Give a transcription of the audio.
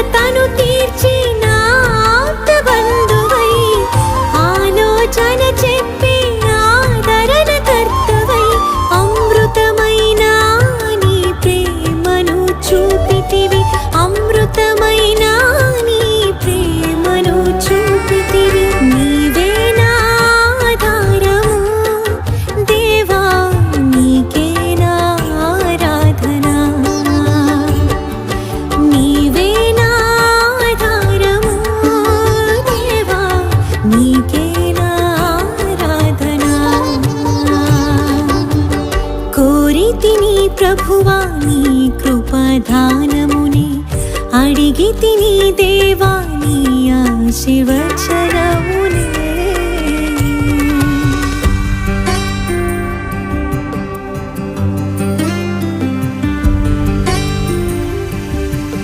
కలతను తీర్చిన ఆప్తబంధువై ఆలోచన చెప్పి ఆదరణ కర్తవై అమృతమైన నీ ప్రేమను చూపితివి అమృతమైన నీ ప్రేమను చూపితివి నీవే నా ఆధారము దేవా నీకే నా ఆరాధన నీవే నా ఆధారము దేవా నీకే నా ఆరాధన కోరితిని ప్రభువా నీ కృపదానముని అడిగితిని దేవా నీ ఆశీర్వచనముని